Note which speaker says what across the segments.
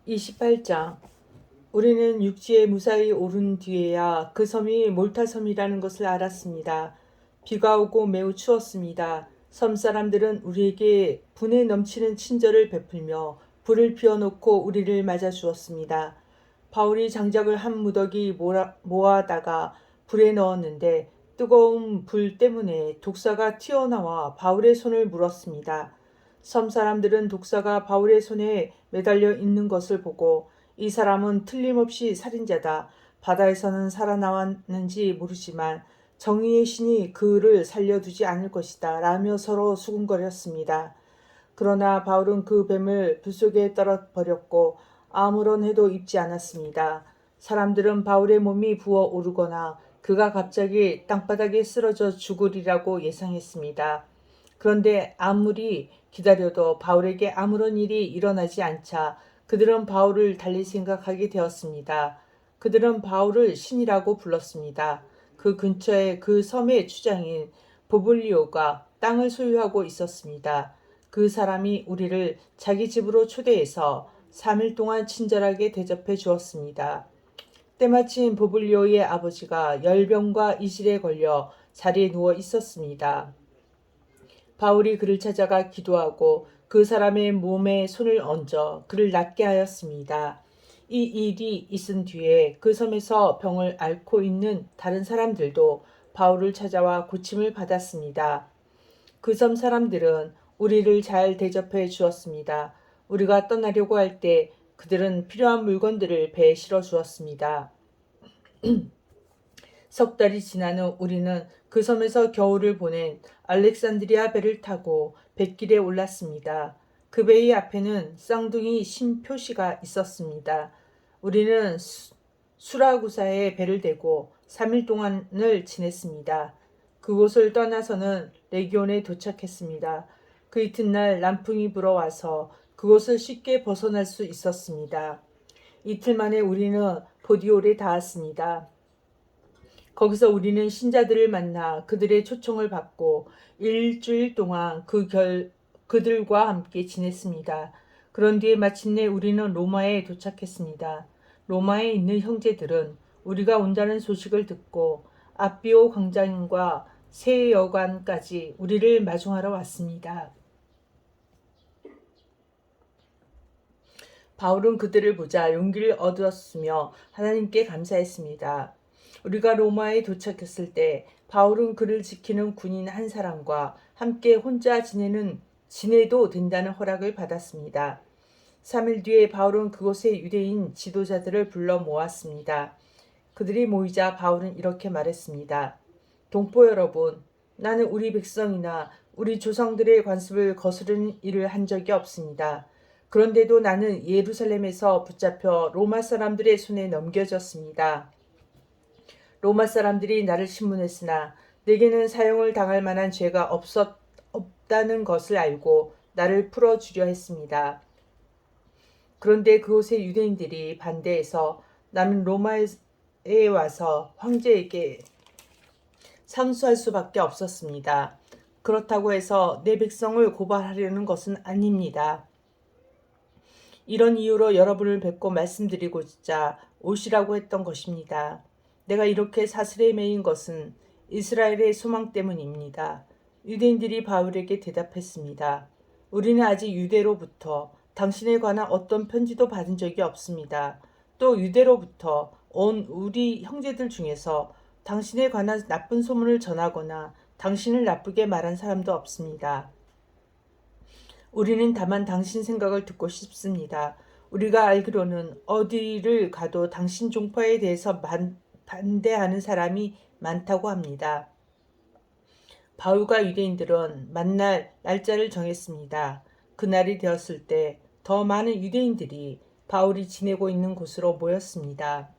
Speaker 1: 28장. 우리는 육지에 무사히 오른 뒤에야 그 섬이 몰타섬이라는 것을 알았습니다. 비가 오고 매우 추웠습니다. 섬 사람들은 우리에게 분에 넘치는 친절을 베풀며 불을 피워놓고 우리를 맞아주었습니다. 바울이 장작을 한 무더기 모아다가 불에 넣었는데 뜨거운 불 때문에 독사가 튀어나와 바울의 손을 물었습니다. 섬 사람들은 독사가 바울의 손에 매달려 있는 것을 보고 이 사람은 틀림없이 살인자다. 바다에서는 살아나왔는지 모르지만 정의의 신이 그를 살려두지 않을 것이다. 라며 서로 수군거렸습니다. 그러나 바울은 그 뱀을 불속에 떨어버렸고 아무런 해도 입지 않았습니다. 사람들은 바울의 몸이 부어오르거나 그가 갑자기 땅바닥에 쓰러져 죽으리라고 예상했습니다. 그런데 아무리 기다려도 바울에게 아무런 일이 일어나지 않자 그들은 바울을 달리 생각하게 되었습니다. 그들은 바울을 신이라고 불렀습니다. 그 근처에 그 섬의 주장인 보블리오가 땅을 소유하고 있었습니다. 그 사람이 우리를 자기 집으로 초대해서 3일 동안 친절하게 대접해 주었습니다. 때마침 보블리오의 아버지가 열병과 이실에 걸려 자리에 누워 있었습니다. 바울이 그를 찾아가 기도하고 그 사람의 몸에 손을 얹어 그를 낫게 하였습니다. 이 일이 있은 뒤에 그 섬에서 병을 앓고 있는 다른 사람들도 바울을 찾아와 고침을 받았습니다. 그 섬 사람들은 우리를 잘 대접해 주었습니다. 우리가 떠나려고 할 때 그들은 필요한 물건들을 배에 실어 주었습니다. 석 달이 지난 후 우리는 그 섬에서 겨울을 보낸 알렉산드리아 배를 타고 뱃길에 올랐습니다. 그 배의 앞에는 쌍둥이 신 표시가 있었습니다. 우리는 수라구사에 배를 대고 3일 동안을 지냈습니다. 그곳을 떠나서는 레기온에 도착했습니다. 그 이튿날 남풍이 불어와서 그곳을 쉽게 벗어날 수 있었습니다. 이틀 만에 우리는 보디올에 닿았습니다. 거기서 우리는 신자들을 만나 그들의 초청을 받고 일주일 동안 그들과 함께 지냈습니다. 그런 뒤에 마침내 우리는 로마에 도착했습니다. 로마에 있는 형제들은 우리가 온다는 소식을 듣고 아비오 광장과 새 여관까지 우리를 마중하러 왔습니다. 바울은 그들을 보자 용기를 얻었으며 하나님께 감사했습니다. 우리가 로마에 도착했을 때 바울은 그를 지키는 군인 한 사람과 함께 혼자 지내도 된다는 허락을 받았습니다. 3일 뒤에 바울은 그곳의 유대인 지도자들을 불러 모았습니다. 그들이 모이자 바울은 이렇게 말했습니다. 동포 여러분, 나는 우리 백성이나 우리 조상들의 관습을 거스르는 일을 한 적이 없습니다. 그런데도 나는 예루살렘에서 붙잡혀 로마 사람들의 손에 넘겨졌습니다. 로마 사람들이 나를 신문했으나 내게는 사형을 당할 만한 죄가 없다는 것을 알고 나를 풀어주려 했습니다. 그런데 그곳의 유대인들이 반대해서 나는 로마에 와서 황제에게 상수할 수밖에 없었습니다. 그렇다고 해서 내 백성을 고발하려는 것은 아닙니다. 이런 이유로 여러분을 뵙고 말씀드리고자 오시라고 했던 것입니다. 내가 이렇게 사슬에 매인 것은 이스라엘의 소망 때문입니다. 유대인들이 바울에게 대답했습니다. 우리는 아직 유대로부터 당신에 관한 어떤 편지도 받은 적이 없습니다. 또 유대로부터 온 우리 형제들 중에서 당신에 관한 나쁜 소문을 전하거나 당신을 나쁘게 말한 사람도 없습니다. 우리는 다만 당신 생각을 듣고 싶습니다. 우리가 알기로는 어디를 가도 당신 종파에 대해서 반대하는 사람이 많다고 합니다. 바울과 유대인들은 만날 날짜를 정했습니다. 그날이 되었을 때 더 많은 유대인들이 바울이 지내고 있는 곳으로 모였습니다.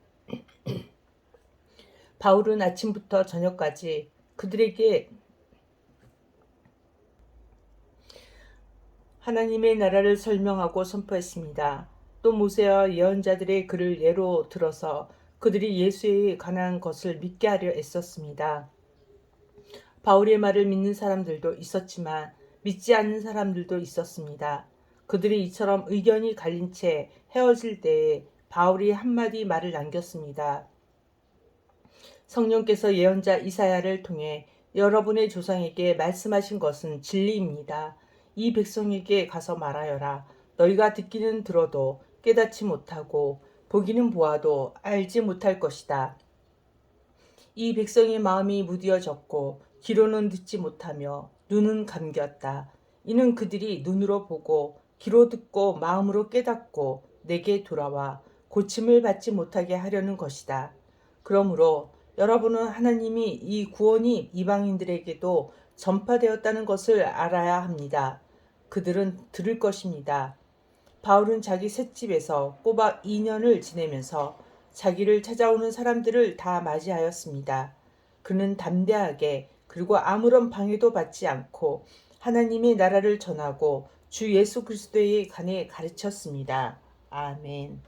Speaker 1: 바울은 아침부터 저녁까지 그들에게 하나님의 나라를 설명하고 선포했습니다. 또 모세와 예언자들의 글을 예로 들어서 그들이 예수에 관한 것을 믿게 하려 애썼습니다. 바울의 말을 믿는 사람들도 있었지만 믿지 않는 사람들도 있었습니다. 그들이 이처럼 의견이 갈린 채 헤어질 때에 바울이 한마디 말을 남겼습니다. 성령께서 예언자 이사야를 통해 여러분의 조상에게 말씀하신 것은 진리입니다. 이 백성에게 가서 말하여라. 너희가 듣기는 들어도 깨닫지 못하고 보기는 보아도 알지 못할 것이다. 이 백성의 마음이 무디어졌고 귀로는 듣지 못하며 눈은 감겼다. 이는 그들이 눈으로 보고 귀로 듣고 마음으로 깨닫고 내게 돌아와 고침을 받지 못하게 하려는 것이다. 그러므로 여러분은 하나님이 이 구원이 이방인들에게도 전파되었다는 것을 알아야 합니다. 그들은 들을 것입니다. 바울은 자기 셋집에서 꼬박 2년을 지내면서 자기를 찾아오는 사람들을 다 맞이하였습니다. 그는 담대하게 그리고 아무런 방해도 받지 않고 하나님의 나라를 전하고 주 예수 그리스도에 관해 가르쳤습니다. 아멘.